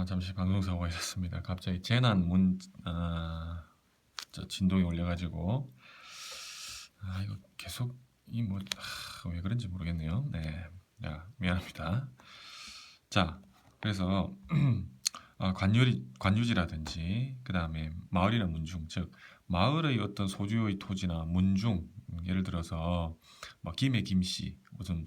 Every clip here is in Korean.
잠시 방송사고가 있었습니다. 갑자기 재난 진동이 올려가지고 이거 계속 왜 그런지 모르겠네요. 네, 미안합니다. 자, 그래서 관유지라든지 그 다음에 마을이나 문중, 즉 마을의 어떤 소유의 토지나 문중, 예를 들어서 김해 김씨, 무슨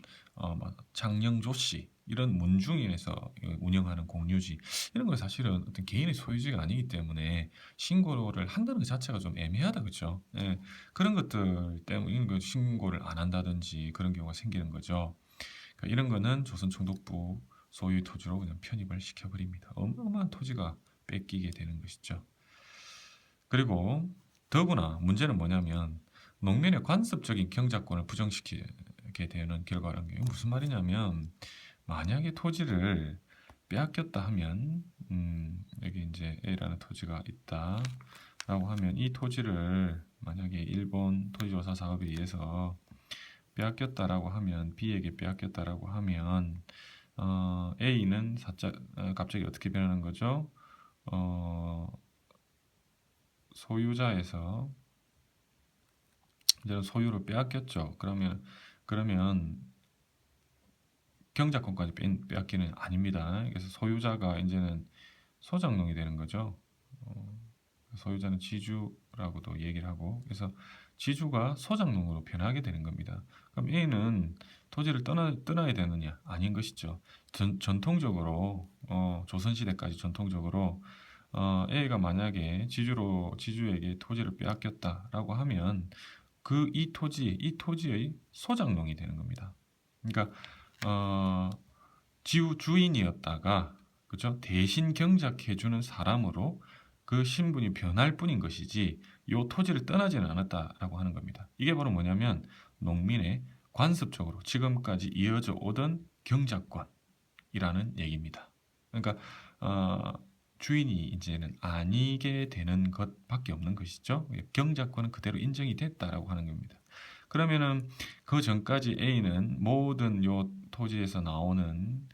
창녕조씨 이런 문중에서 운영하는 공유지 이런 건 사실은 어떤 개인의 소유지가 아니기 때문에 신고를 한다는 것 자체가 좀 애매하다, 그렇죠? 예, 그런 것들 때문에 이런 거 신고를 안 한다든지 그런 경우가 생기는 거죠. 그러니까 이런 거는 조선총독부 소유 토지로 그냥 편입을 시켜버립니다. 어마어마한 토지가 뺏기게 되는 것이죠. 그리고 더구나 문제는 뭐냐면 농민의 관습적인 경작권을 부정시키게 되는 결과라는 게 무슨 말이냐면, 만약에 토지를 빼앗겼다 하면 여기 이제 A라는 토지가 있다라고 하면 이 토지를 만약에 일본 토지조사 사업에 의해서 빼앗겼다라고 하면 B에게 빼앗겼다라고 하면 A는 갑자기 어떻게 변하는 거죠? 소유자에서 이제는 소유를 빼앗겼죠. 그러면 경작권까지 빼앗기는 아닙니다. 그래서 소유자가 이제는 소장농이 되는 거죠. 소유자는 지주라고도 얘기를 하고, 그래서 지주가 소장농으로 변하게 되는 겁니다. 그럼 A는 토지를 떠나야 되느냐? 아닌 것이죠. 전통적으로 조선시대까지 전통적으로 A가 만약에 지주에게 토지를 빼앗겼다라고 하면 이 토지의 소장농이 되는 겁니다. 그러니까 주인이었다가, 그죠? 대신 경작해주는 사람으로 그 신분이 변할 뿐인 것이지 이 토지를 떠나지는 않았다라고 하는 겁니다. 이게 바로 뭐냐면 농민의 관습적으로 지금까지 이어져 오던 경작권이라는 얘기입니다. 그러니까 주인이 이제는 아니게 되는 것밖에 없는 것이죠. 경작권은 그대로 인정이 됐다라고 하는 겁니다. 그러면은 그 전까지 A는 모든 요 토지에서 나오는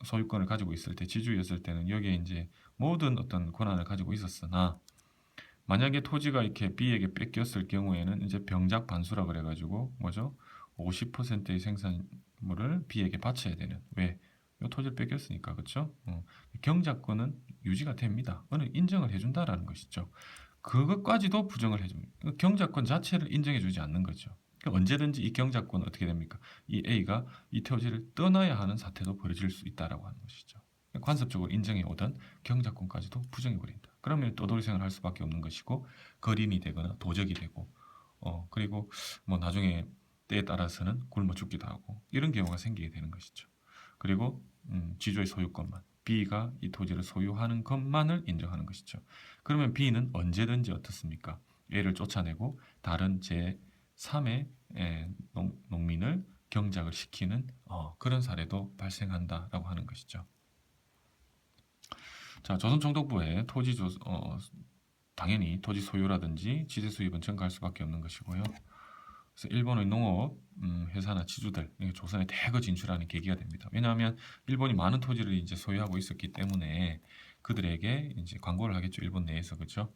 소유권을 가지고 있을 때, 지주였을 때는 여기에 이제 모든 어떤 권한을 가지고 있었으나, 만약에 토지가 이렇게 B에게 뺏겼을 경우에는 이제 병작 반수라 그래가지고 뭐죠? 50%의 생산물을 B에게 바쳐야 되는, 왜? 이 토지를 뺏겼으니까, 그렇죠? 경작권은 유지가 됩니다. 어느 인정을 해준다라는 것이죠. 그것까지도 부정을 해줍니다. 경작권 자체를 인정해주지 않는 거죠. 언제든지 이 경작권은 어떻게 됩니까? 이 A가 이 토지를 떠나야 하는 사태도 벌어질 수 있다라고 하는 것이죠. 관습적으로 인정해 오던 경작권까지도 부정해 버린다. 그러면 떠돌이 생활을 할 수밖에 없는 것이고, 거린이 되거나 도적이 되고, 그리고 뭐 나중에 때에 따라서는 굶어 죽기도 하고 이런 경우가 생기게 되는 것이죠. 그리고 지주의 소유권만, B가 이 토지를 소유하는 것만을 인정하는 것이죠. 그러면 B는 언제든지 어떻습니까? A를 쫓아내고 다른 제3의 농민을 경작을 시키는 그런 사례도 발생한다라고 하는 것이죠. 자, 조선총독부의 당연히 토지 소유라든지 지대 수입은 증가할 수밖에 없는 것이고요. 그래서 일본의 농업 회사나 지주들, 조선에 대거 진출하는 계기가 됩니다. 왜냐하면 일본이 많은 토지를 이제 소유하고 있었기 때문에 그들에게 이제 광고를 하겠죠. 일본 내에서, 그렇죠?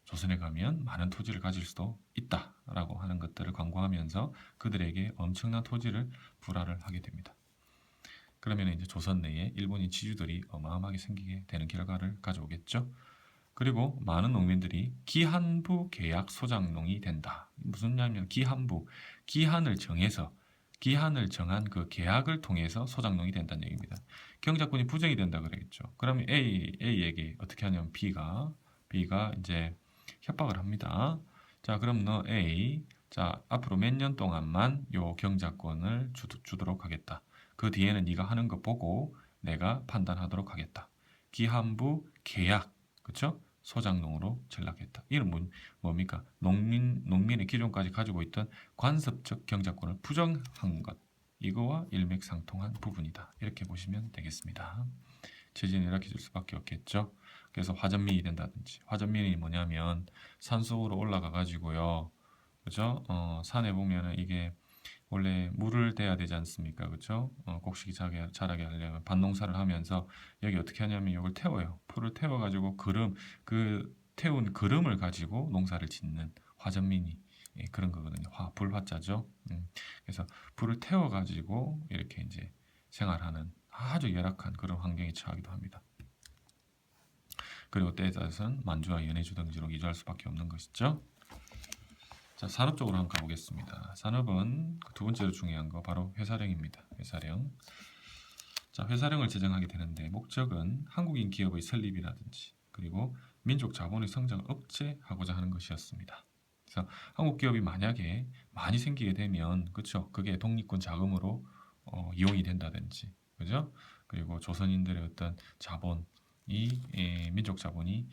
조선에 가면 많은 토지를 가질 수도 있다라고 하는 것들을 광고하면서 그들에게 엄청난 토지를 불화를 하게 됩니다. 그러면 이제 조선 내에 일본인 지주들이 어마어마하게 생기게 되는 결과를 가져오겠죠. 그리고 많은 농민들이 기한부 계약 소장농이 된다. 무슨 말이냐면 기한을 정한 그 계약을 통해서 소장농이 된다는 얘기입니다. 경작권이 부정이 된다 그러겠죠. 그러면 A에게 어떻게 하냐면 B가 이제 협박을 합니다. 자, 그럼 너 A, 자, 앞으로 몇 년 동안만 요 경작권을 주도록 하겠다. 그 뒤에는 네가 하는 거 보고 내가 판단하도록 하겠다. 기한부 계약, 그렇죠? 소장농으로 전락했다. 이는 뭡니까? 농민의 기존까지 가지고 있던 관습적 경작권을 부정한 것. 이거와 일맥상통한 부분이다. 이렇게 보시면 되겠습니다. 체질은 이렇게 줄 수밖에 없겠죠. 그래서 화전민이 된다든지, 화전민이 뭐냐면 산속으로 올라가 가지고요, 그죠? 산에 보면은 이게 원래 물을 대야 되지 않습니까? 그렇죠? 곡식이 자라게 하려면 밭농사를 하면서 여기 어떻게 하냐면 이걸 태워요. 풀을 태워가지고 그 태운 그름을 가지고 농사를 짓는 화전민이 그런 거거든요. 불화자죠. 그래서 불을 태워가지고 이렇게 이제 생활하는 아주 열악한 그런 환경에 처하기도 합니다. 그리고 때에 따라서는 만주와 연해주 등지로 이주할 수밖에 없는 것이죠. 자, 산업 쪽으로 한번 가보겠습니다. 산업은 두 번째로 중요한 거 바로 회사령입니다. 회사령. 자, 회사령을 제정하게 되는데 목적은 한국인 기업의 설립이라든지 그리고 민족 자본의 성장을 억제하고자 하는 것이었습니다. 그래서 한국 기업이 만약에 많이 생기게 되면 그렇죠. 그게 독립군 자금으로 이용이 된다든지 그죠? 그리고 조선인들의 어떤 자본이 민족 자본이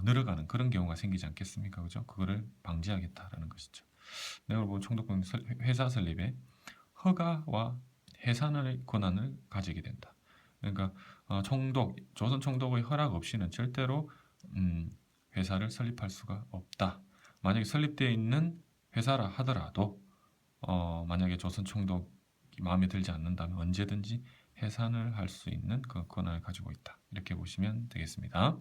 늘어가는 그런 경우가 생기지 않겠습니까? 그죠? 그거를 방지하겠다라는 것이죠. 내가 본 총독부는 회사 설립에 허가와 해산의 권한을 가지게 된다. 그러니까 조선 총독의 허락 없이는 절대로 회사를 설립할 수가 없다. 만약에 설립되어 있는 회사라 하더라도 만약에 조선 총독이 마음에 들지 않는다면 언제든지 해산을 할 수 있는 그 권한을 가지고 있다. 이렇게 보시면 되겠습니다.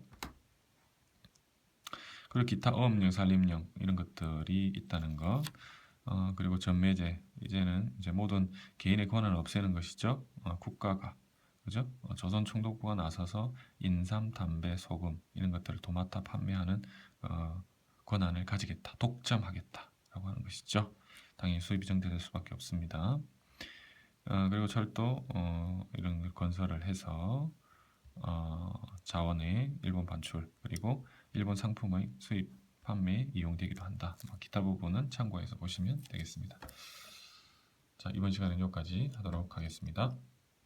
그리고 기타 어업령, 산림령 이런 것들이 있다는 거. 그리고 전매제 이제는 이제 모든 개인의 권한을 없애는 것이죠. 국가가 그죠? 조선 총독부가 나서서 인삼, 담배, 소금 이런 것들을 도맡아 판매하는 권한을 가지겠다, 독점하겠다라고 하는 것이죠. 당연히 수입이 정대될 수밖에 없습니다. 그리고 철도 이런 걸 건설을 해서 자원의 일본 반출 그리고 일본 상품의 수입 판매에 이용되기도 한다. 기타 부분은 참고해서 보시면 되겠습니다. 자, 이번 시간은 여기까지 하도록 하겠습니다.